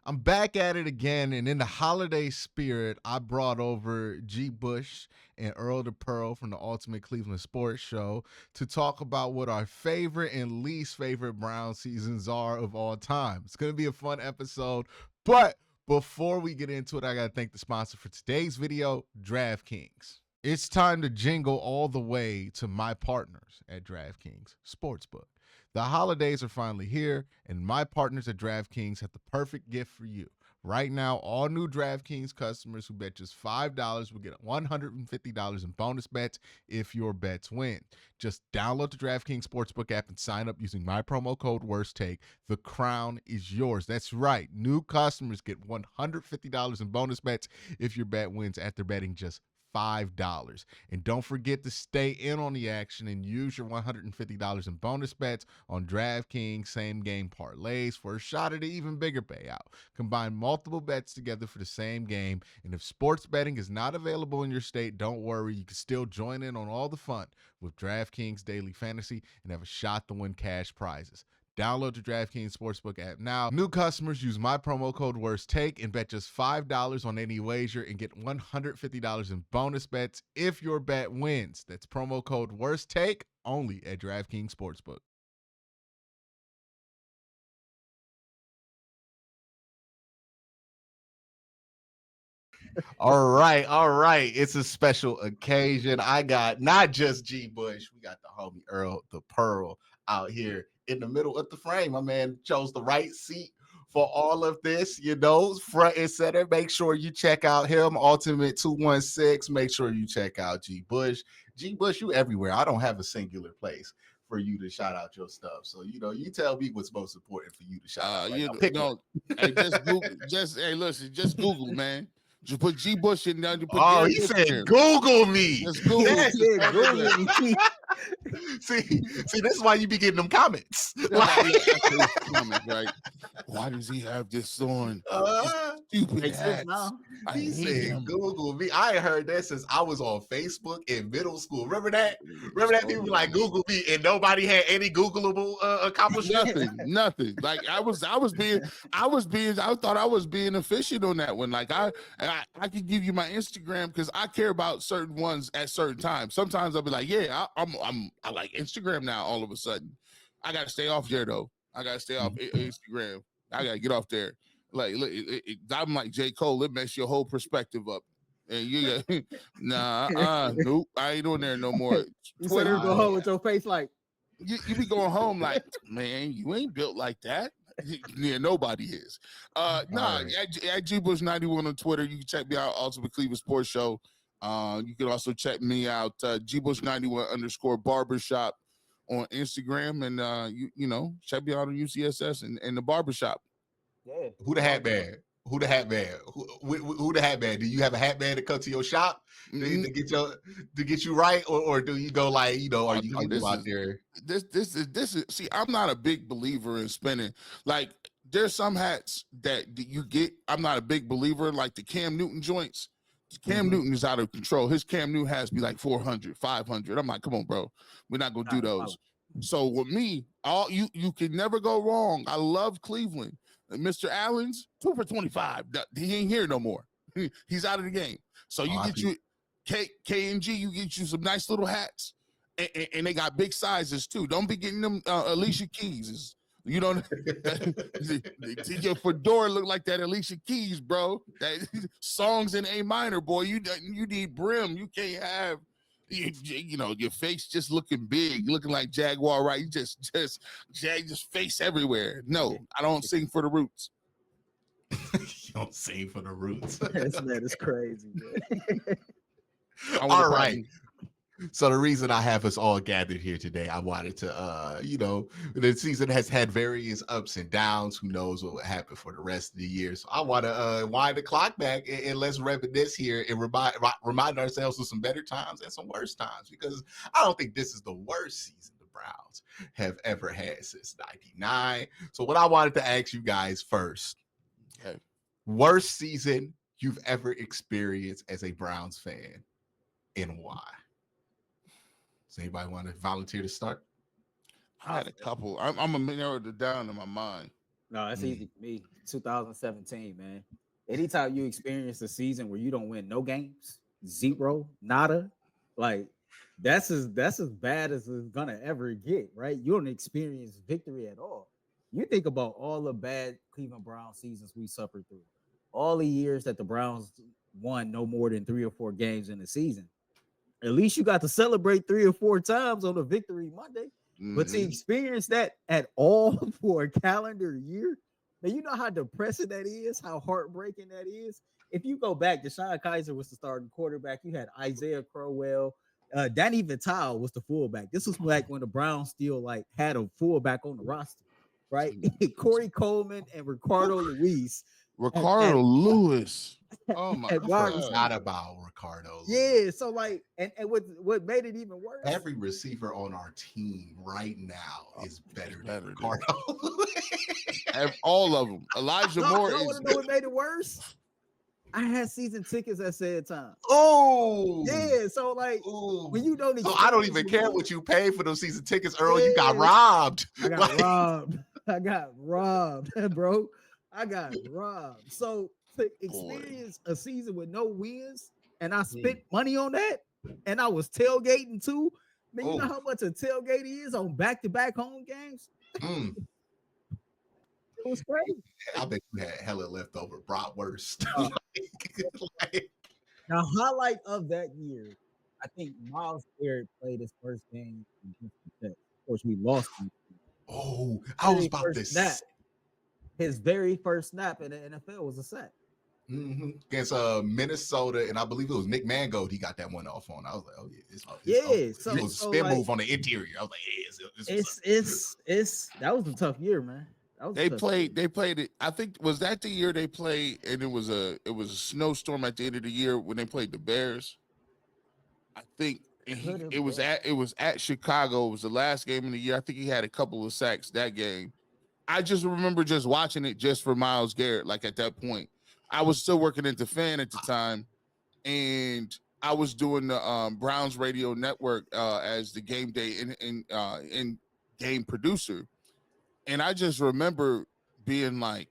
I'm back at it again, and in the holiday spirit, I brought over G. Bush and Earl the Pearl from the Ultimate Cleveland Sports Show to talk about what our favorite and least favorite Brown seasons are of all time. It's going to be a fun episode, but before we get into it, I got to thank the sponsor for today's video, DraftKings. It's time to jingle all the way to my partners at DraftKings Sportsbook. The holidays are finally here, and my partners at DraftKings have the perfect gift for you. Right now, all new DraftKings customers who bet just $5 will get $150 in bonus bets if your bets win. Just download the DraftKings Sportsbook app and sign up using my promo code WORSTTAKE. The crown is yours. That's right. New customers get $150 in bonus bets if your bet wins after betting just $5. And don't forget to stay in on the action and use your $150 in bonus bets on DraftKings same game parlays for a shot at an even bigger payout. Combine multiple bets together for the same game, and if sports betting is not available in your state, don't worry, you can still join in on all the fun with DraftKings Daily Fantasy and have a shot to win cash prizes. Download the DraftKings Sportsbook app now. New customers use my promo code WORSTTAKE and bet just $5 on any wager and get $150 in bonus bets if your bet wins. That's promo code WORSTTAKE only at DraftKings Sportsbook. All right, all right. It's a special occasion. I got not just G. Bush, we got the homie Earl the Pearl out here in the middle of the frame. My man chose the right seat for all of this, front and center. Make sure you check out him, Ultimate 216. Make sure you check out G. Bush. G. Bush, you everywhere. I don't have a singular place for you to shout out your stuff. So, you tell me what's most important for you to shout out right now. Pick one. Hey, just Google, just Google, man. Just put G. Bush in there. Oh, he said Google me. Just Google. Google me. see, this is why you be getting them comments. Comments, right? Why does he have this on? Stupid hats. He said Google me. I heard that since I was on Facebook in middle school. Remember that? Remember that people like Google me and nobody had any Googleable accomplishments? Nothing. Like I thought I was being efficient on that one. Like I could give you my Instagram because I care about certain ones at certain times. Sometimes I'll be like, yeah, I like Instagram now. All of a sudden, I gotta stay off there though. I gotta stay off Instagram. I gotta get off there. Like, look, I'm like J. Cole. It mess your whole perspective up. And you nope, I ain't on there no more. Twitter, go home with your face like you be going home like, man, you ain't built like that. Yeah, nobody is. At G Bush 91 on Twitter. You can check me out, Ultimate Cleveland Sports Show. You can also check me out, G Bush 91 _ barbershop on Instagram, and check me out on UCSS and the barbershop. Yeah. Who the hat man? Who the hat man? Who the hat man? Do you have a hat man to come to your shop to get you right, or do you go like are you out there? This is see, I'm not a big believer in spending. Like there's some hats that you get. I'm not a big believer in like the Cam Newton joints. Cam Newton is out of control. His Cam Newton has to be like 400, 500. I'm like, come on, bro. We're not gonna do those. So with me, you can never go wrong. I love Cleveland. Mr. Allen's 2 for 25. He ain't here no more. He's out of the game. So you get you K&G, you get you some nice little hats, and they got big sizes too. Don't be getting them Alicia Keys. You don't. Your fedora look like that Alicia Keys, bro. That songs in A minor, boy. You need brim. You can't have. Your face just looking big, looking like Jaguar, right? You just face everywhere. No, I don't sing for the roots. You don't sing for the roots. This man is crazy, man. All right. So the reason I have us all gathered here today, I wanted to, the season has had various ups and downs. Who knows what will happen for the rest of the year? So I want to wind the clock back and let's reminisce here and remind ourselves of some better times and some worse times, because I don't think this is the worst season the Browns have ever had since '99. So what I wanted to ask you guys first, worst season you've ever experienced as a Browns fan, and why? Does anybody want to volunteer to start? I had a couple. I'm gonna narrow it down in my mind. No, that's easy for me. 2017, man. Anytime you experience a season where you don't win no games, zero, nada, like that's as bad as it's gonna ever get, right? You don't experience victory at all. You think about all the bad Cleveland Browns seasons we suffered through, all the years that the Browns won no more than 3 or 4 games in the season. At least you got to celebrate 3 or 4 times on a victory Monday. But to experience that at all for a calendar year, now you know how depressing that is, how heartbreaking that is. If you go back, Deshaun Kaiser was the starting quarterback. You had Isaiah Crowell. Danny Vitale was the fullback. This was like when the Browns still like had a fullback on the roster, right? Corey Coleman and Ricardo Luis. Ricardo Lewis. Oh my I God. forgot about Ricardo. Yeah, so like, and what made it even worse? Every receiver on our team right now is better than Ricardo. All of them. Elijah Moore y'all is. want to know what made it worse? I had season tickets at said time. Oh, yeah. So like, when you don't, so I don't even care what you paid for those season tickets, Earl. Yeah. You got robbed. I got robbed. I got robbed, bro. I got robbed. So to experience a season with no wins, and I spent money on that, and I was tailgating too. Man, you know how much a tailgate is on back-to-back home games? It was crazy. I bet you had hella leftover bratwurst. Now, highlight of that year, I think Miles Garrett played his first game. Of course, we lost him. Oh, I was about to snap. His very first snap in the NFL was a sack. Against Minnesota, and I believe it was Nick Mangold. He got that one off on. I was like, oh yeah, So it was a spin move on the interior. I was like, that was a tough year, man. They played it. I think was that the year they played, and it was a snowstorm at the end of the year when they played the Bears. I think it was at Chicago. It was the last game of the year. I think he had a couple of sacks that game. I just remember just watching it just for Myles Garrett. Like at that point, I was still working at the Fan at the time, and I was doing the Browns radio network as the game day in game producer. And I just remember being like,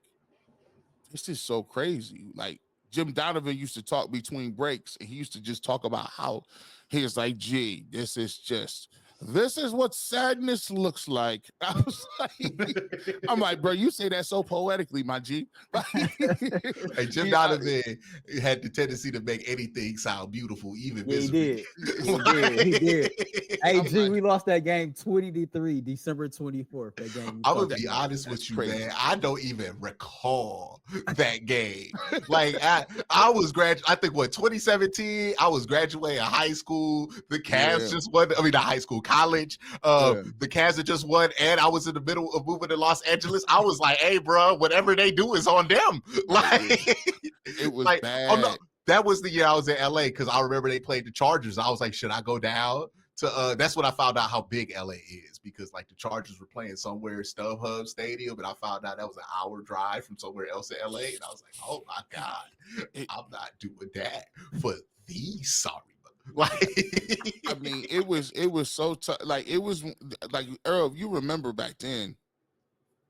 this is so crazy. Like Jim Donovan used to talk between breaks, and he used to just talk about how he was like, gee, this is what sadness looks like. I was like, I'm like, bro, you say that so poetically, my G. Hey, Jim Donovan had the tendency to make anything sound beautiful, even misery. He did. Hey, G, we lost that game 20-3, December 24th. That game. I'm gonna be honest with you, man. I don't even recall that game. Like I was I think 2017. I was graduating high school. The Cavs just won. I mean, the high school, college. The Cavs had just won, and I was in the middle of moving to Los Angeles. I was like, hey, bro, whatever they do is on them. Like it was like, bad. Oh no, that was the year I was in LA because I remember they played the Chargers. I was like, should I go down to that's when I found out how big LA is, because like the Chargers were playing somewhere StubHub Stadium, and I found out that was an hour drive from somewhere else in LA, and I was like, oh my God, I'm not doing that for these sorry. Like, I mean, it was so tough. Like it was like, Earl, you remember back then,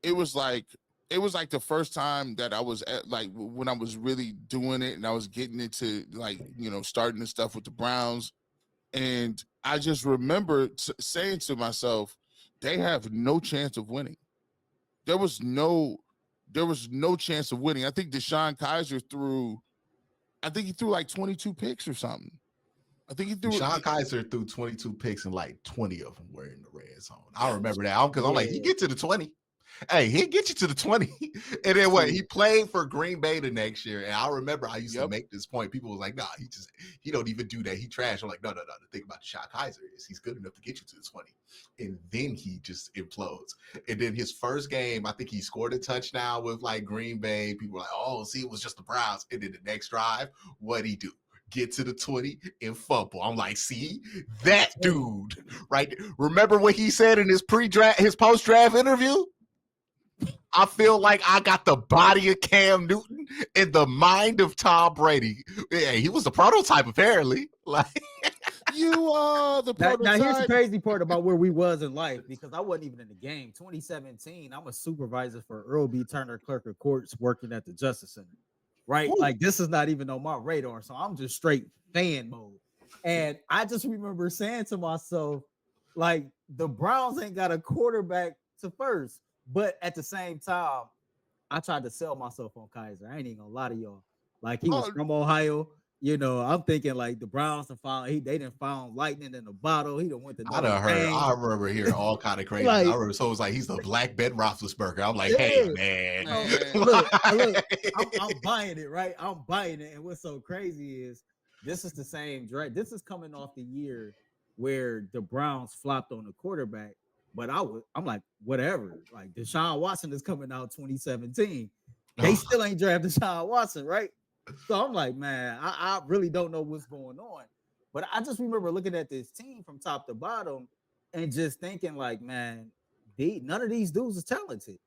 it was like the first time that I was at, like when I was really doing it and I was getting into like, you know, starting the stuff with the Browns. And I just remember saying to myself, they have no chance of winning. There was no chance of winning. I think Deshaun Kaiser threw like 22 picks or something. I think he threw. Deshaun Kaiser threw 22 picks and like 20 of them were in the red zone. I remember that because I'm like, he get to the 20. Hey, he'll get you to the 20. And then what? He played for Green Bay the next year. And I remember I used to make this point. People was like, nah, he don't even do that. He trash. I'm like, no. The thing about Deshaun Kaiser is he's good enough to get you to the 20. And then he just implodes. And then his first game, I think he scored a touchdown with like Green Bay. People were like, oh, see, it was just the Browns. And then the next drive, what'd he do? Get to the 20 and fumble. I'm like, see, that dude, right? Remember what he said in his post-draft interview? I feel like I got the body of Cam Newton and the mind of Tom Brady. Yeah, he was a prototype, apparently. Like, You are the Now, here's the prototype. crazy part about where we was in life, because I wasn't even in the game. 2017, I'm a supervisor for Earl B. Turner Clerk of Courts working at the Justice Center. Right? Ooh. Like this is not even on my radar. So I'm just straight fan mode. And I just remember saying to myself, like, the Browns ain't got a quarterback to first. But at the same time, I tried to sell myself on Kaiser. I ain't even gonna lie to y'all. Like, he was from Ohio. You know, I'm thinking like the Browns have found they didn't found lightning in the bottle. He done went to Notre Dame. I remember hearing all kind of crazy. Like, I remember, so it was like he's the Black Ben Roethlisberger. I'm like, Yeah. hey man, look, I'm buying it, right? I'm buying it. And what's so crazy is this is the same draft. This is coming off the year where the Browns flopped on the quarterback. But I'm like, whatever. Like, Deshaun Watson is coming out 2017. They still ain't drafted Deshaun Watson, right? So I'm like, man, I really don't know what's going on. But I just remember looking at this team from top to bottom and just thinking, like, man, none of these dudes is talented.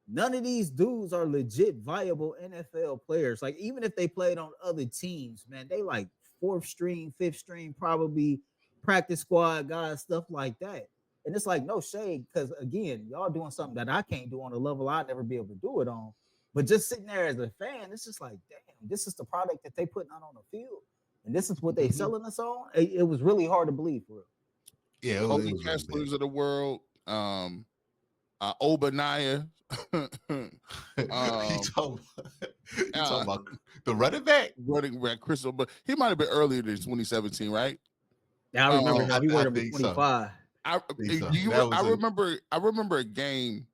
None of these dudes are legit viable NFL players. Like, even if they played on other teams, man, they like fourth string, fifth string, probably practice squad guys, stuff like that. And it's like, no shade, because again, y'all doing something that I can't do on a level I'd never be able to do it on. But just sitting there as a fan, it's just like, damn, this is the product that they putting out on the field, and this is what they selling us on. It was really hard to believe, for real. Yeah, it Kobe was Kesslers of the world, Obaniah. he talking about the running back. Running back Crystal, but he might have been earlier than 2017, right? Yeah, I remember him. He wore him 25. I remember a game.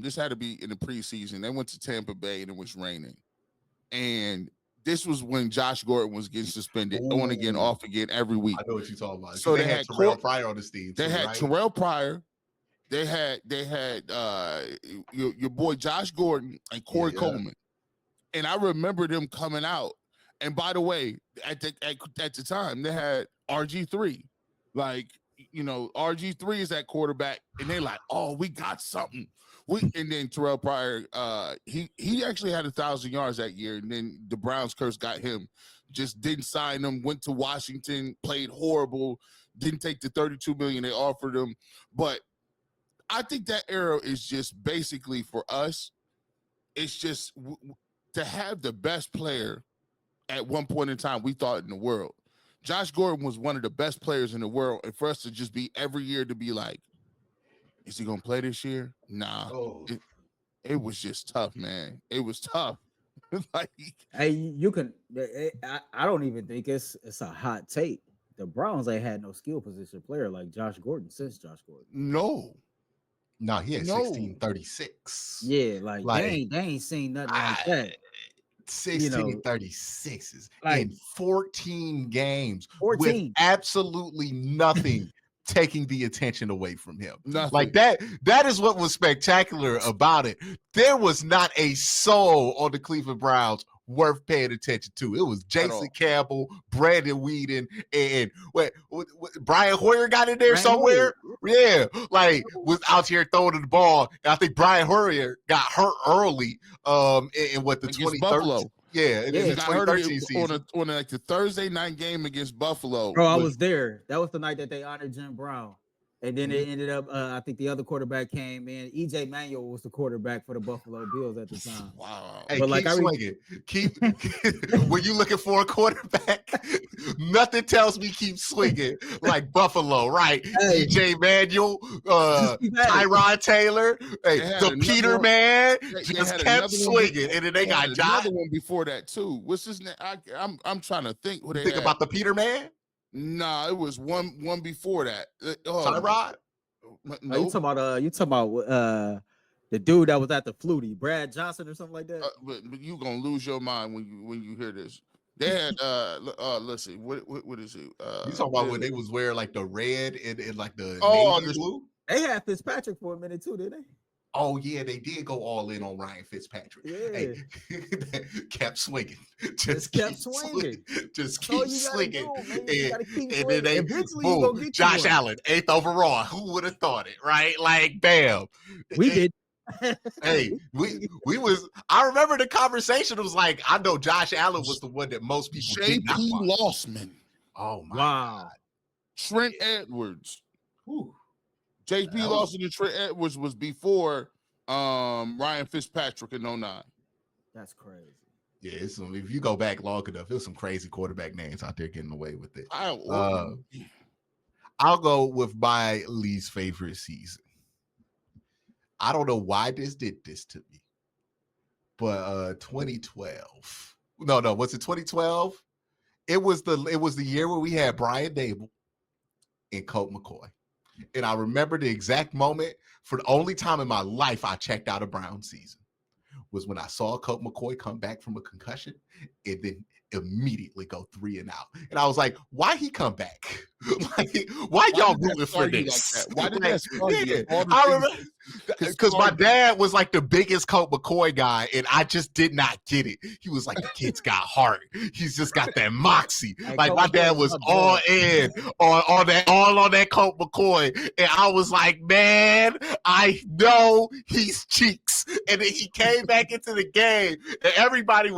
This had to be in the preseason. They went to Tampa Bay and it was raining, and this was when Josh Gordon was getting suspended, on again, off again every week. I know what you're talking about. So they had Terrell Pryor on the team. They had Terrell Pryor. They had your boy Josh Gordon and Corey Coleman, and I remember them coming out. And by the way, at the time they had RG3, like, you know, RG3 is that quarterback, and they like, oh, we got something. And then Terrell Pryor, he actually had 1,000 yards that year, and then the Browns curse got him. Just didn't sign him. Went to Washington, played horrible. Didn't take the $32 million they offered him. But I think that era is just basically for us. It's just to have the best player at one point in time we thought in the world. Josh Gordon was one of the best players in the world, and for us to just be every year to be like, is he gonna play this year? Nah. It was just tough, man. It was tough. Like, hey, you can. I don't even think it's a hot take. The Browns ain't had no skill position player like Josh Gordon since Josh Gordon. No, he had 1636. Yeah, like they ain't seen nothing like that. 1636s like, in 14 games 14. with absolutely nothing taking the attention away from him. Nothing. Like that is what was spectacular about it. There was not a soul on the Cleveland Browns worth paying attention to. It was Jason Campbell, Brandon Whedon, and what Brian Hoyer got in there Brian somewhere. Hoyer. Yeah, like was out here throwing the ball. And I think Brian Hoyer got hurt early in what the 2013. Yeah, in the 2013 season. On like the Thursday night game against Buffalo. Bro, I was there. That was the night that they honored Jim Brown. And then it ended up, I think the other quarterback came in. EJ Manuel was the quarterback for the Buffalo Bills at the time. Wow. Hey, but keep swinging. When you looking for a quarterback, nothing tells me keep swinging like Buffalo, right? Hey. EJ Manuel, Tyrod Taylor, the Peter man, just kept swinging. And then they got another one before that too. What's his name? I'm trying to think who they think had. About the Peter man? Nah, it was one before that. Tyrod? No. You talking about the dude that was at the Flutie, Brad Johnson or something like that? But you gonna lose your mind when you hear this. They had let's see, what is it? You talking about when they was wearing like the red and like the navy blue? They had Fitzpatrick for a minute too, didn't they? Oh yeah, they did go all in on Ryan Fitzpatrick. Yeah, hey, kept swinging, just kept swinging, just keep swinging, and then they boom, Josh Allen, 8th overall. Who would have thought it, right? Like, bam, we did. Hey, we was. I remember the conversation. It was like, I know Josh Allen was the one that most people J.P. Lossman. Oh my God. Trent Edwards. Whew. JP Lawson and Trent Edwards was before Ryan Fitzpatrick in 09. That's crazy. Yeah, if you go back long enough, there's some crazy quarterback names out there getting away with it. I'll go with my least favorite season. I don't know why this did this to me, but 2012. No, was it 2012? It was the year where we had Brian Dable and Colt McCoy. And I remember the exact moment, for the only time in my life I checked out a Brown season, was when I saw Colt McCoy come back from a concussion and then immediately go 3-0. And I was like, why he come back? Like, why y'all rooting for this? Why did that scar you? I remember because my dad was like the biggest Colt McCoy guy, and I just did not get it. He was like, the kid's got heart. He's just got that moxie. Like my dad was all in on that Colt McCoy, and I was like, man, I know he's cheeks. And then he came back into the game, and everybody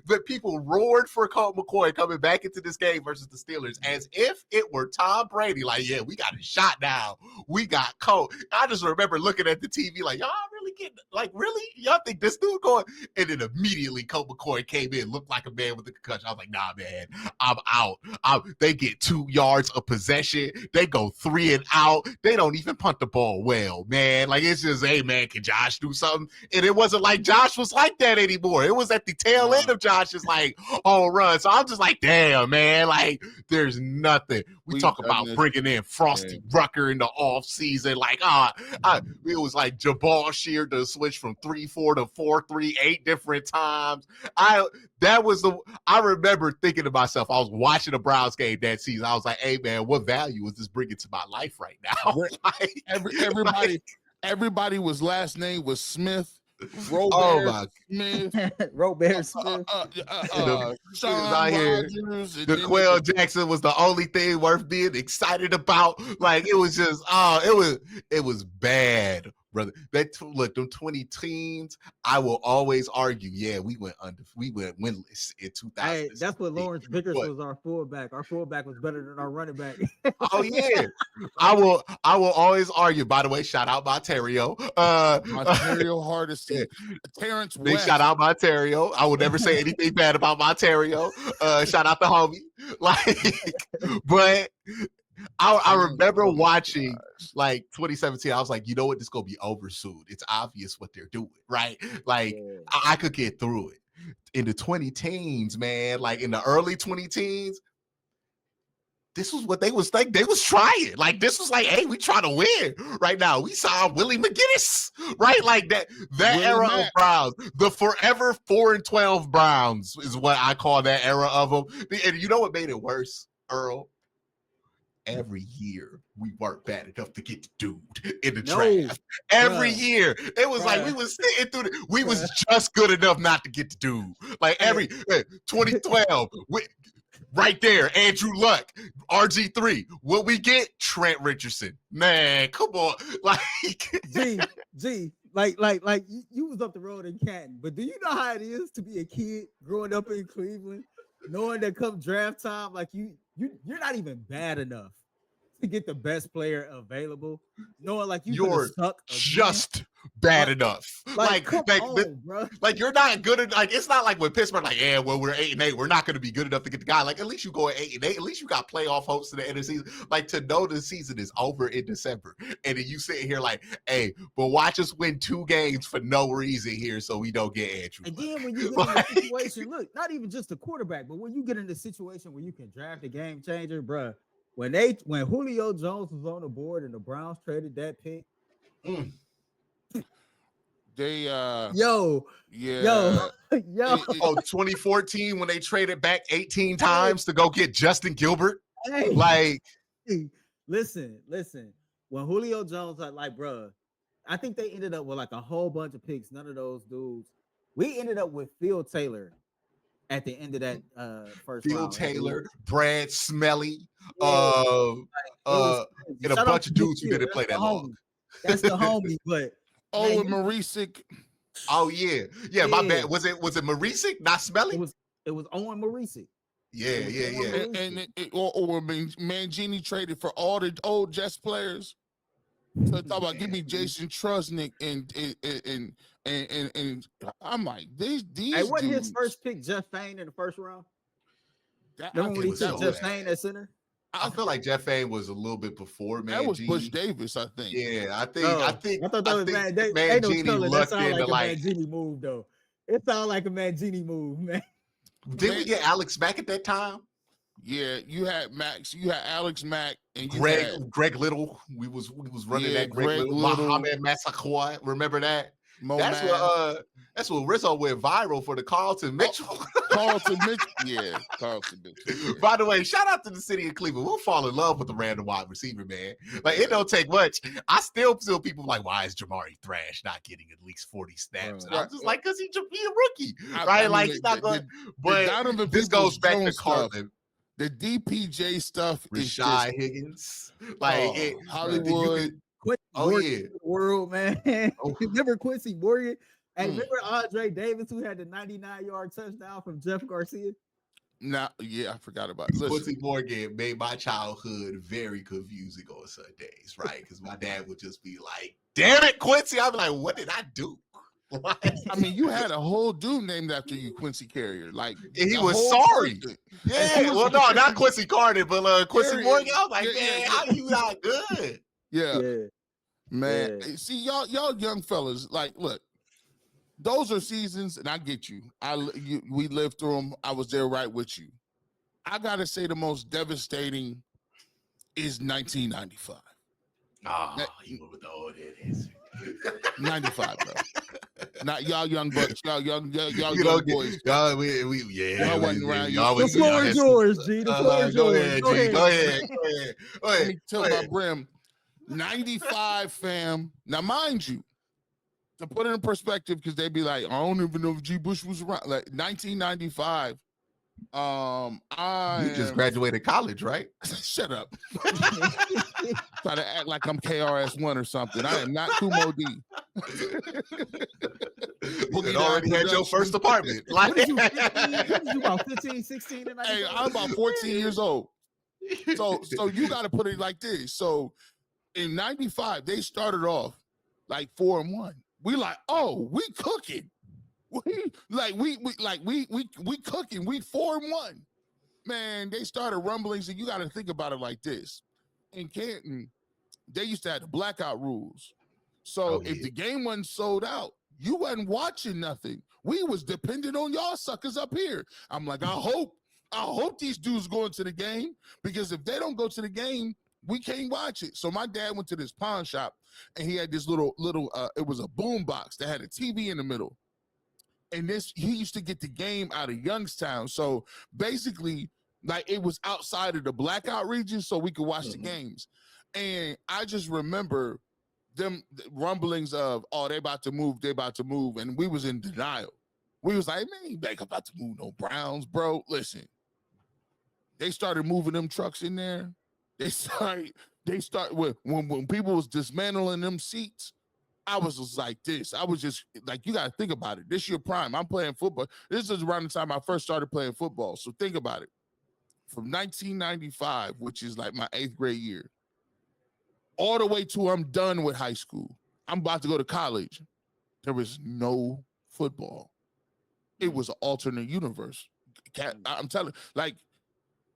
but people roared for Colt McCoy coming back into this game versus the Steelers as if it were Tom Brady. Like, yeah, we got a shot now. We got Colt. I just remember looking at the TV like, y'all really getting, like, really? Y'all think this dude going? And then immediately Colt McCoy came in, looked like a man with a concussion. I was like, nah, man, I'm out. They get 2 yards of possession. They go 3 and out. They don't even punt the ball well, man. Like, it's just, hey, man, can Josh do something? And it wasn't like Josh was like that anymore. It was at the tail end of Josh's, like, home run. So I'm just like, damn, man, like, there's nothing. We talk about bringing in Frosty Rucker in the offseason. Like, it was like Jabal Shear to switch from 3-4 to 4-3 8 different times. I remember thinking to myself, I was watching a Browns game that season. I was like, hey, man, what value is this bringing to my life right now? Like, everybody was last name was Smith. Robert Smith. Robert Smith. Sean Rogers. D'Qwell Jackson was the only thing worth being excited about. Like, it was just, it was bad, brother. Look, them 20 teams, I will always argue, yeah, we went winless in 2000. Hey, that's what Lawrence Vickers was our fullback. Our fullback was better than our running back. Oh yeah, I will always argue. By the way, shout out Montario. Montario Hardesty. Terrence Big West. shout out Montario. I would never say anything bad about Montario. Shout out the homie. Like, but I remember watching like 2017. I was like, you know what? This gonna be over soon. It's obvious what they're doing, right? Like, I could get through it. In the 20 teens, man, like in the early 20 teens, this was what they was like. They was trying. Like, this was like, hey, we trying to win right now. We saw Willie McGinnis, right? Like that era of Browns, the forever 4-12 Browns is what I call that era of them. And you know what made it worse, Earl? Every year we weren't bad enough to get the dude in the draft. Every year it was like we was sitting through we was just good enough not to get the dude. Like every 2012, right there, Andrew Luck, RG3. What we get? Trent Richardson. Man, come on. Like, G, like you was up the road in Canton, but do you know how it is to be a kid growing up in Cleveland, knowing that come draft time, like you're not even bad enough to get the best player available, knowing like you're stuck just bad enough. Like, bro. Like, you're not good at, like, it's not like when Pittsburgh, like, yeah, well, we're 8-8, we're not going to be good enough to get the guy. Like, at least you go at 8-8, at least you got playoff hopes to the end of the season. Like, to know the season is over in December, and then you sitting here like, hey, but watch us win 2 games for no reason here, so we don't get Andrew. And then when you get in a situation, look, not even just the quarterback, but when you get in the situation where you can draft a game changer, bro. When Julio Jones was on the board and the Browns traded that pick, they yo. 2014 when they traded back 18 times to go get Justin Gilbert. Hey, like, listen. When Julio Jones, like, bro, I think they ended up with like a whole bunch of picks. None of those dudes. We ended up with Phil Taylor at the end of that first Phil round. Taylor, Brad Smelly, and a bunch of dudes who didn't play that long. That's the homie, but Owen Marisic. Oh yeah. My bad. Was it Marisic, not Smelly? It was Owen Marisic. Yeah, yeah, yeah. Or Mangini traded for all the old Jets players. So talk about give me Jason Trusnick and I'm like these Hey, wasn't his dudes. first pick Jeff Faine in the first round? That, Remember when he was took so Jeff bad. Faine at center? I feel like Jeff Faine was a little bit before that was Bush Mangini. Davis, I think. Yeah, I I thought that was man. Ain't no Mangini telling. That lucked sound into like a like. Mangini move, though. It sound like a Mangini move, man. Did we get Alex Mack at that time? Yeah, you had Max, you had Alex Mack, and you Greg had Greg Little. We was running that Greg Little. Mohamed Massaquoi. Remember that? That's what Rizzo went viral for the Carlton Mitchell. Carlton Mitchell. Yeah, Carlton Mitchell. Yeah. By the way, shout out to the city of Cleveland. We'll fall in love with the random wide receiver, man. Like it don't take much. I still feel people like, why is Jamari Thrash not getting at least 40 snaps? And I'm just like, because he's a rookie, right? Like he's not going. But this goes back to Carlton. The DPJ stuff is just Higgins, like Hollywood. World, man. Remember Quincy Morgan? Hey, remember Andre Davis who had the 99-yard touchdown from Jeff Garcia? I forgot about it. Quincy Morgan made my childhood very confusing on Sundays, right? Because my dad would just be like, "Damn it, Quincy!" I'd be like, "What did I do?" I mean, you had a whole dude named after you, Quincy Carrier. Like he was sorry. Person. Yeah, well, no, not Quincy Carter, but Quincy Morgan. I was like, man, how you not good? Yeah. Man. Yeah. See, y'all young fellas, like, look, those are seasons, and I get you. We lived through them. I was there right with you. I gotta say, the most devastating is 1995. Oh, you went with the old head answer. 95, bro. Not y'all young bucks, y'all young boys. Y'all, y'all wasn't around. The floor is yours, G. The floor is yours. Go ahead. Let me tell my brim. 95, fam. Now, mind you, to put it in perspective, because they'd be like, I don't even know if G. Bush was around. Like 1995. You just graduated college, right? Shut up. Try to act like I'm KRS-One or something. I am not Kumo D. You already had your first apartment. Like, what you about 15, 16? Hey, I'm about 14 years old. So you got to put it like this. So in 95, they started off like 4-1. We like, oh, we cooking. We cooking. We 4-1. Man, they started rumblings, and you got to think about it like this. In Canton, they used to have the blackout rules. So if the game wasn't sold out, you wasn't watching nothing. We was dependent on y'all suckers up here. I'm like, I hope these dudes go into the game, because if they don't go to the game, we can't watch it. So my dad went to this pawn shop, and he had this little it was a boom box that had a TV in the middle. And he used to get the game out of Youngstown. So basically, like, it was outside of the blackout region so we could watch the games. And I just remember them rumblings of, oh, they about to move. And we was in denial. We was like, man, you ain't about to move no Browns, bro. Listen, they started moving them trucks in there. They start when people was dismantling them seats. I was just like this. I was just like, you got to think about it. This is your prime. I'm playing football. This is around the time I first started playing football. So think about it. From 1995, which is like my 8th grade year, all the way to I'm done with high school. I'm about to go to college. There was no football. It was an alternate universe. I'm telling you, like,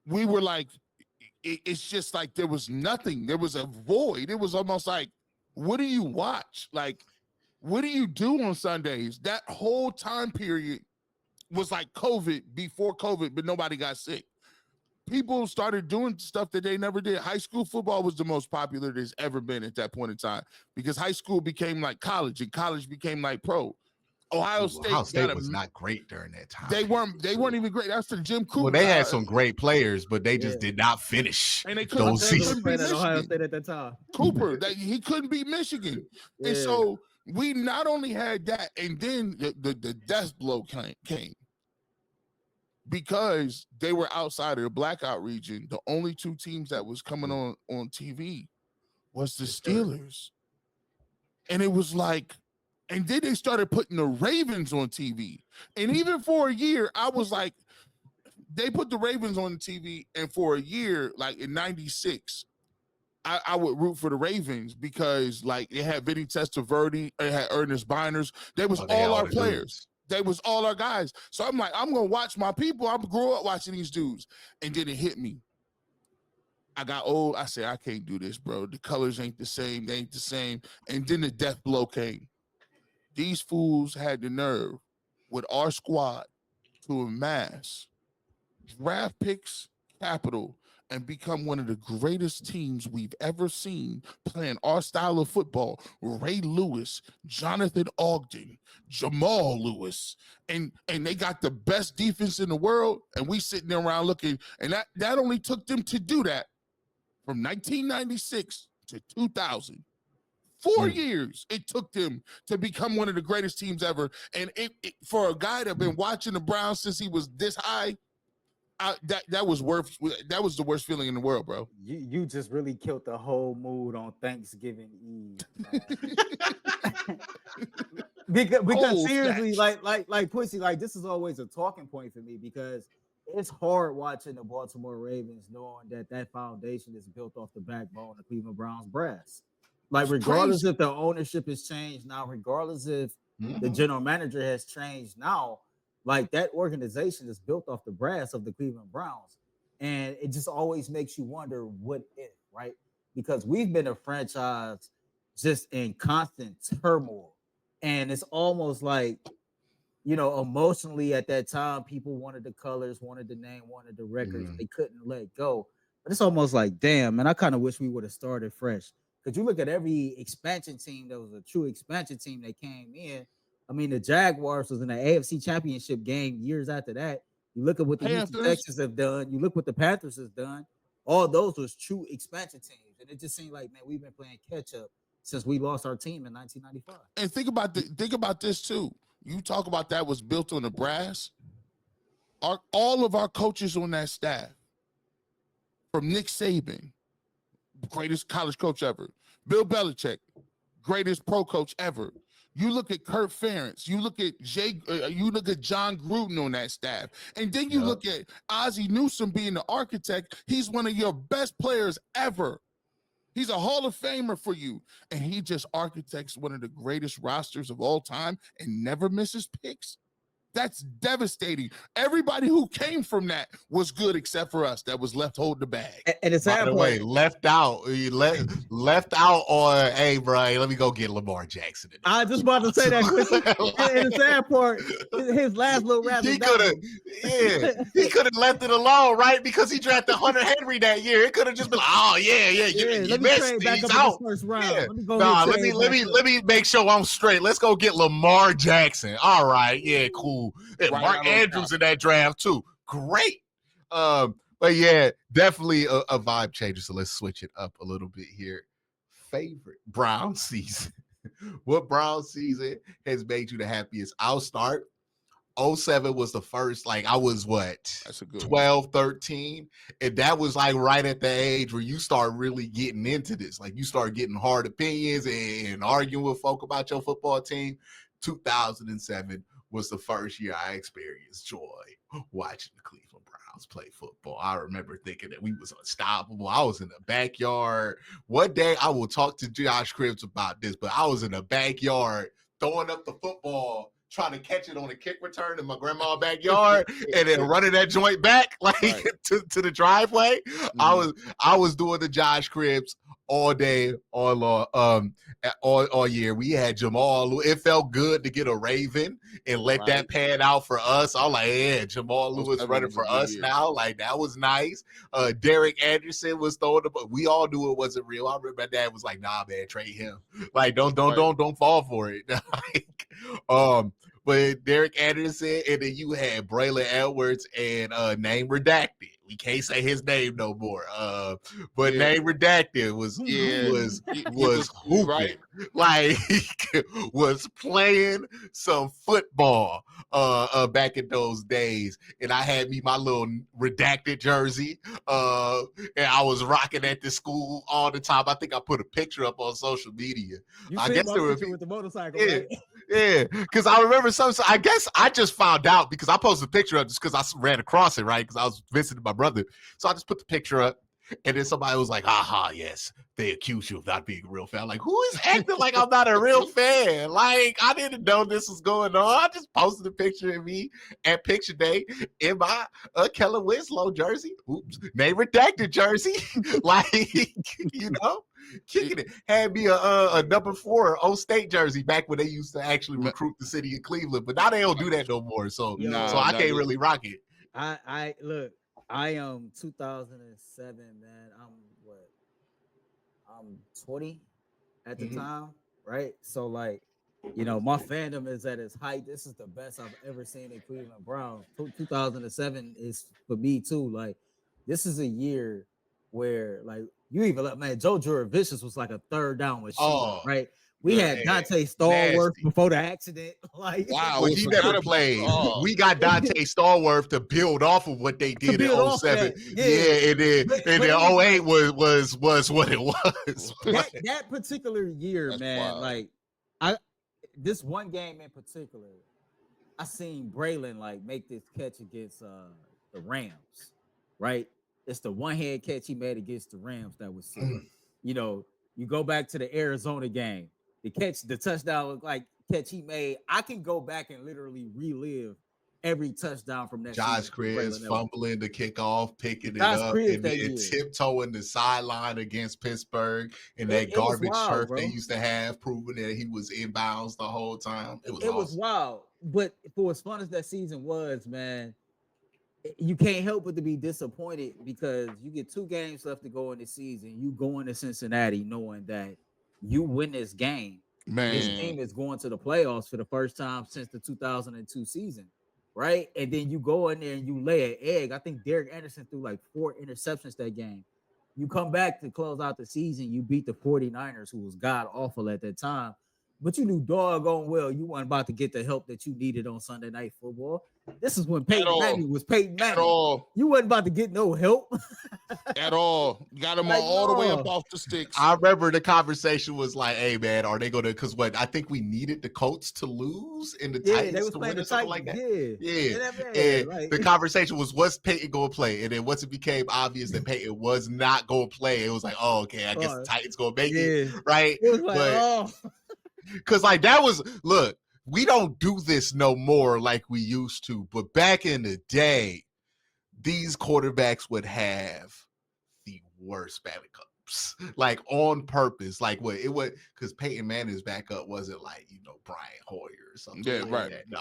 we were like, it's just like there was nothing. There was a void. It was almost like, what do you watch? Like, what do you do on Sundays? That whole time period was like COVID, before COVID, but nobody got sick. People started doing stuff that they never did. High school football was the most popular there's ever been at that point in time, because high school became like college, and college became like pro. Ohio State was not great during that time. They weren't even great. That's the Jim Cooper. Well, they had some great players, but they just did not finish. And they couldn't beat Ohio State at that time. Cooper, he couldn't beat Michigan. Yeah. And so we not only had that, and then the death blow came. Because they were outside of the blackout region, the only two teams that was coming on TV was the Steelers. And it was like, and then they started putting the Ravens on TV. And even for a year, I was like, they put the Ravens on the TV, and for a year, like in '96, I would root for the Ravens because like it had Vinny Testaverde, it had Ernest Binders. They was they all all our the players. dudes. They was all our guys. So I'm like, I'm gonna watch my people. I grew up watching these dudes, and then it hit me. I got old. I said, I can't do this, bro. The colors ain't the same. They ain't the same. And then the death blow came. These fools had the nerve with our squad to amass draft picks, capital, and become one of the greatest teams we've ever seen playing our style of football. Ray Lewis, Jonathan Ogden, Jamal Lewis, and they got the best defense in the world, and we sitting there around looking, and that only took them to do that from 1996 to 2000. 4 years it took them to become one of the greatest teams ever. And it for a guy that been watching the Browns since he was this high, that was the worst feeling in the world, bro. You just really killed the whole mood on Thanksgiving Eve. because seriously, like Quincy, like this is always a talking point for me because it's hard watching the Baltimore Ravens knowing that foundation is built off the backbone of the Cleveland Browns brass. Like regardless if the ownership has changed now, regardless if the general manager has changed now, like that organization is built off the brass of the Cleveland Browns. And it just always makes you wonder what if, right? Because we've been a franchise just in constant turmoil. And it's almost like, emotionally at that time, people wanted the colors, wanted the name, wanted the records. They couldn't let go. But it's almost like, damn, man, I kind of wish we would have started fresh. Because you look at every expansion team that was a true expansion team that came in. I mean, the Jaguars was in the AFC Championship game years after that. You look at what the Houston Texans have done. You look what the Panthers has done. All those was true expansion teams. And it just seemed like, man, we've been playing catch up since we lost our team in 1995. And think about this too. You talk about that was built on the brass. All of our coaches on that staff, from Nick Saban, greatest college coach ever, Bill Belichick, greatest pro coach ever. You look at Kurt Ferentz, you look at you look at John Gruden on that staff, and then you look at Ozzie Newsome being the architect. He's one of your best players ever. He's a Hall of Famer for you, and he just architects one of the greatest rosters of all time and never misses picks. That's devastating. Everybody who came from that was good except for us that was left holding the bag. And it's by the way, left out on, hey, bro, let me go get Lamar Jackson. I was just about to say that, Quincy. And the sad part, his last little rap. He could have left it alone, right? Because he drafted Hunter Henry that year. It could have just been like, oh yeah, you missed. He's out. First round. Yeah. Let me make sure I'm straight. Let's go get Lamar Jackson. All right, yeah, cool. And right, Mark Andrews in that draft too. Great. But yeah, definitely a vibe changer. So let's switch it up a little bit here. Favorite Brown season. What Brown season has made you the happiest? I'll start. 07 was the first, like I was 12, 13. And that was like right at the age where you start really getting into this. Like you start getting hard opinions and arguing with folk about your football team. 2007 was the first year I experienced joy watching the Cleveland Browns play football. I remember thinking that we was unstoppable. I was in the backyard. One day I will talk to Josh Cribbs about this, but I was in the backyard throwing up the football, trying to catch it on a kick return in my grandma's backyard and then running that joint back to the driveway. I was doing the Josh Cribbs all day, all year. We had Jamal. It felt good to get a Raven and let that pan out for us. I was like, yeah, Jamal Lewis running for us now. Like that was nice. Derek Anderson was throwing the, but we all knew it wasn't real. I remember my dad was like, nah, man, trade him. Like, don't fall for it. But Derek Anderson, and then you had Braylon Edwards and name redacted. We can't say his name no more. But name redacted was hooping, right? Like was playing some football back in those days. And I had me my little redacted jersey. And I was rocking at the school all the time. I think I put a picture up on social media. I guess there was with the motorcycle, right? Yeah, because I remember some. I guess I just found out because I posted a picture up just because I ran across it, right? Because I was visiting my brother, so I just put the picture up, and then somebody was like, "Aha, yes, they accuse you of not being a real fan." Like, who is acting like I'm not a real fan? Like, I didn't know this was going on. I just posted a picture of me at picture day in my Keller Winslow jersey. Oops, name redacted jersey. Like, you know. Kicking it. Had me a number 4 O State jersey back when they used to actually recruit the city of Cleveland, but now they don't do that no more. So I can't really rock it. I look, I am 2007, man. I'm 20 at the time, right? So like, my fandom is at its height. This is the best I've ever seen in Cleveland Browns. 2007 is for me too. Like, this is a year where like you even let man Joe Juravicius was like a third down machine, right? We had Dante Stallworth before the accident. Like, wow, well, he never played. We got Dante Stallworth to build off of what they did in 07. And then 08 was what it was. that particular year, That's man. wild. Like, this one game in particular, I seen Braylon like make this catch against the Rams, right? It's the one hand catch he made against the Rams that was sick. You go back to the Arizona game, the touchdown like catch he made. I can go back and literally relive every touchdown from that. Josh Chris fumbling the kickoff, picking Josh it up, and tiptoeing the sideline against Pittsburgh, and that garbage turf they used to have, proving that he was inbounds the whole time. It was awesome. Was wild. But for as fun as that season was, man, you can't help but to be disappointed because you get 2 games left to go in the season. You go into Cincinnati knowing that you win this game. Man, this team is going to the playoffs for the first time since the 2002 season, right? And then you go in there and you lay an egg. I think Derek Anderson threw like 4 interceptions that game. You come back to close out the season, you beat the 49ers, who was god awful at that time. But you knew doggone well you weren't about to get the help that you needed on Sunday Night Football. This is when Peyton Manning was Peyton Manning. You wasn't about to get no help. At all. Got him all the way up off the sticks. I remember the conversation was like, hey, man, are they going to, because I think we needed the Colts to lose and the Titans to win or something like that. And the conversation was, what's Peyton going to play? And then once it became obvious that Peyton was not going to play, it was like, oh, okay, I guess the Titans going to make it, right? It was like, because like that was, look, we don't do this no more like we used to, but back in the day, these quarterbacks would have the worst backups, like on purpose. Like what it would, because Peyton Manning's backup wasn't like, Brian Hoyer or something. Yeah, like right. That. Nah.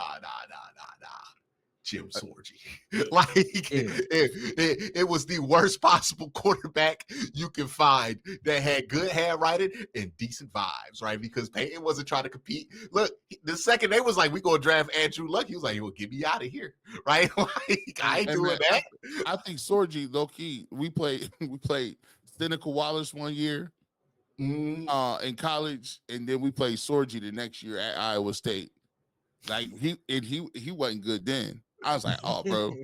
Jim Sorgi. Like it was the worst possible quarterback you can find that had good handwriting and decent vibes, right? Because Peyton wasn't trying to compete. Look, the second they was like, we gonna draft Andrew Luck, he was like, well, get me out of here, right? Like I ain't doing that. I think Sorgi, low key, we played Seneca Wallace one year in college, and then we played Sorgi the next year at Iowa State. Like he wasn't good then. I was like, oh, bro,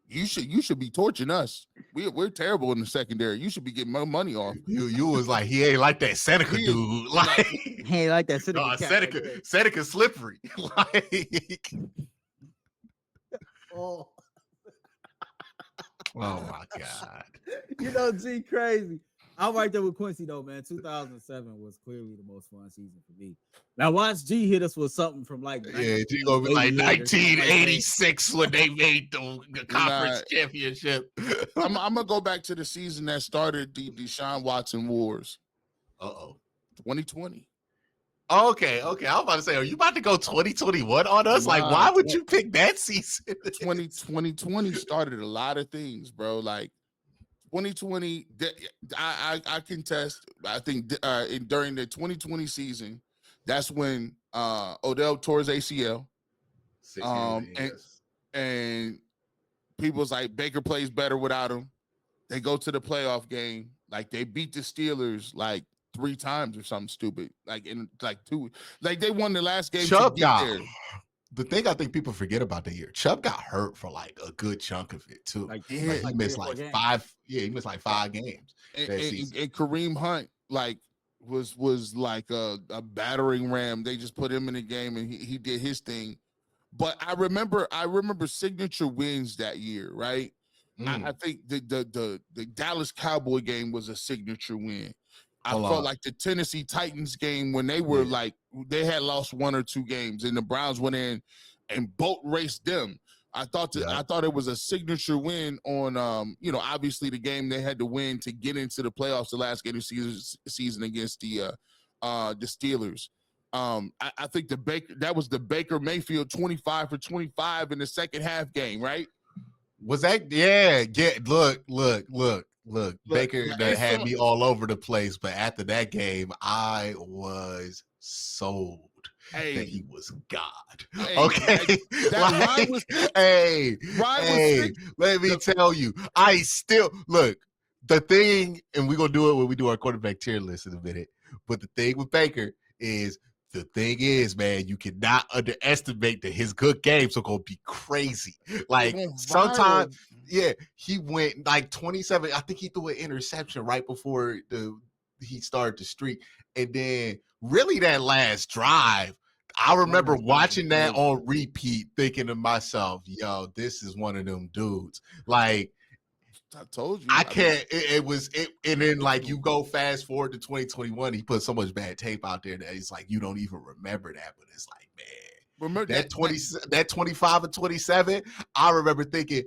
you should be torching us. We're terrible in the secondary. You should be getting more money off. You was like, he ain't like that Seneca dude. Like he ain't like that Seneca. Seneca's slippery. Like oh my God. G crazy. I'm right there with Quincy though, man. 2007 was clearly the most fun season for me. Now watch G hit us with something from like G gonna be like 1986 when they made the conference championship. I'm gonna go back to the season that started the Deshaun Watson wars. 2020. Okay. I was about to say, are you about to go 2021 on us? Like, why would you pick that season? 2020 started a lot of things, bro. Like 2020, I contest. I think during the 2020 season, that's when Odell tore his ACL. And people's like Baker plays better without him. They go to the playoff game, like they beat the Steelers like 3 times or something stupid. Like in like 2, like they won the last game. Chubb got there. The thing I think people forget about the year, Chubb got hurt for like a good chunk of it too. He missed like 5. Yeah, he missed like 5 games. And Kareem Hunt like was like a battering ram. They just put him in the game and he did his thing. But I remember signature wins that year, right? I think the Dallas Cowboy game was a signature win. I Hold felt on. like the Tennessee Titans game when they were Yeah. like they had lost 1 or 2 games and the Browns went in and boat raced them. I thought it was a signature win on obviously the game they had to win to get into the playoffs the last game of season against the Steelers. I think that was the Baker Mayfield 25 for 25 in the second half game, right? Was that? Yeah. Look. Look, Baker but that it's had so me all over the place, but after that game, I was sold that hey, he was God. hey, Okay. that ride was hey, ride was hey, six. let me tell you, I still look the thing, and we're gonna do it when we do our quarterback tier list in a minute. But the thing with Baker is the thing is, man, you cannot underestimate that his good games are gonna be crazy. It Like went sometimes, viral. yeah, he went like 27. I think he threw an interception right before he started the streak, and then really that last drive. I remember watching that on repeat, thinking to myself, "Yo, this is one of them dudes." Like I told you. I I mean, can't. It was it, and then like you go fast forward to 2021, he put so much bad tape out there that it's like you don't even remember that, but it's like, man, remember that 20, that 25 and 27, I remember thinking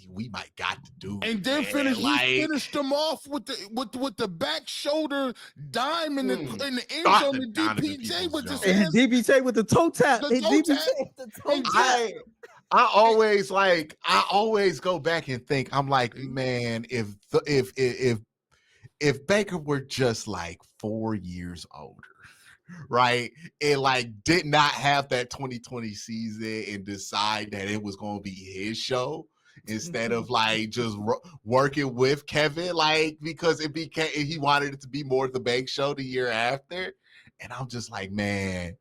we might got to do, and then man. he Like finished them off with the back shoulder dime in the end got zone the to Donovan DPJ Peoples with his Jones. And hands, DBJ with the toe tap. the And toe DBJ tap, with the toe and tap. I always like I always go back and think I'm like, man, if Baker were just like 4 years older, right, and like did not have that 2020 season and decide that it was going to be his show instead of like just working with Kevin, like because it became he wanted it to be more of the Bank show the year after, and I'm just like, man,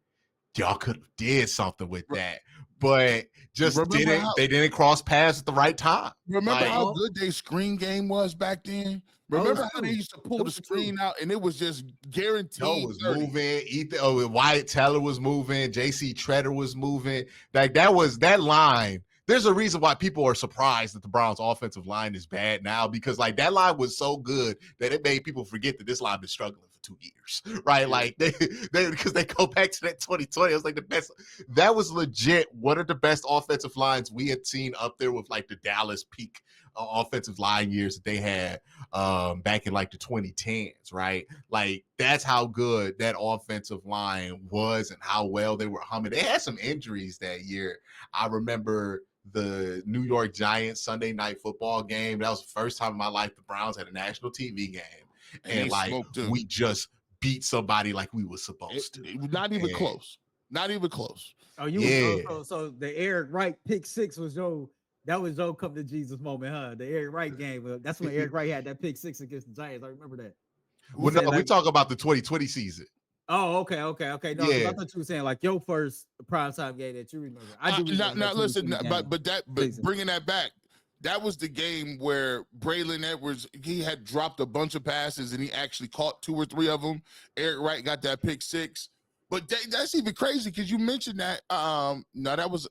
y'all could have did something with that, but just remember how they didn't cross paths at the right time. remember Like how good their screen game was back then? Remember how they used to pull the screen out and it was just Joe guaranteed was 30. moving. Wyatt Teller was moving. J.C. Treader was moving. Like that was that line. There's a reason why people are surprised that the Browns' offensive line is bad now because like that line was so good that it made people forget that this line been struggling for 2 years, right? Yeah. Like they because they go back to that 2020. It was like the best. That was legit one of the best offensive lines we had seen up there with like the Dallas peak offensive line years that they had back in like the 2010s, right? Like that's how good that offensive line was and how well they were humming. They had some injuries that year. I remember the New York Giants Sunday night football game. That was the first time in my life the Browns had a national TV game. And like we just beat somebody like we were supposed to. It was not even close. Not even close. Oh, so the Eric Wright pick six was that was Joe come to Jesus moment, huh? The Eric Wright game. That's when Eric Wright had that pick six against the Giants. I remember that. Well, no, we talk about the 2020 season. Oh, okay. No, yeah. I thought you were saying like your first primetime game that you remember. I do remember. Now listen, but bringing that back, that was the game where Braylon Edwards, he had dropped a bunch of passes and he actually caught 2 or 3 of them. Eric Wright got that pick six. But that's even crazy because you mentioned that. No, that was,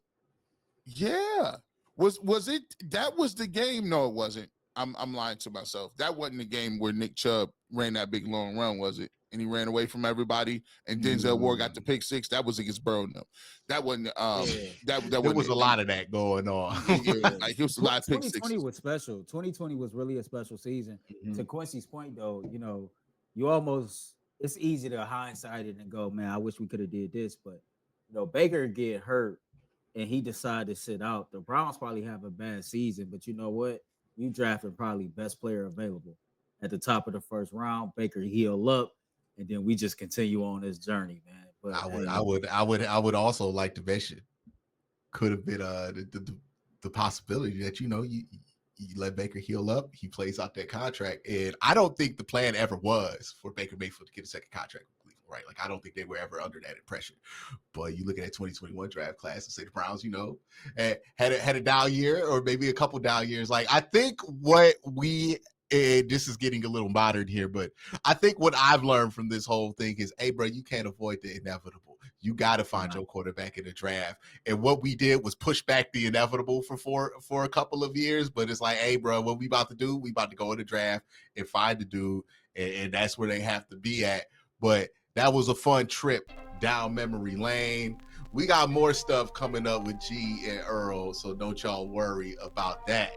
yeah. Was it? That was the game. No, it wasn't. I'm lying to myself. That wasn't the game where Nick Chubb ran that big long run, was it? And he ran away from everybody, and Denzel Ward got the pick six. That was against Burrow. No, that wasn't. That was a lot of that going on. Like it was a lot of pick 2020 was special. 2020 was really a special season. To Quincy's point, though, you almost it's easy to hindsight it and go, man, I wish we could have did this, but Baker get hurt and he decided to sit out. The Browns probably have a bad season, but you know what? You drafted probably best player available at the top of the first round. Baker heal up, and then we just continue on this journey, man. But I would also like to mention could have been the possibility that you let Baker heal up, he plays out that contract, and I don't think the plan ever was for Baker Mayfield to get a second contract. Right, like I don't think they were ever under that impression. But you look at that 2021 draft class and say the Browns, had a down year or maybe a couple down years. Like I think what we this is getting a little modern here, but I think what I've learned from this whole thing is, hey, bro, you can't avoid the inevitable. You got to find your quarterback in the draft. And what we did was push back the inevitable for a couple of years. But it's like, hey, bro, what we about to do? We about to go in the draft and find the dude, and that's where they have to be at. But that was a fun trip down memory lane. We got more stuff coming up with G and Earl, so don't y'all worry about that.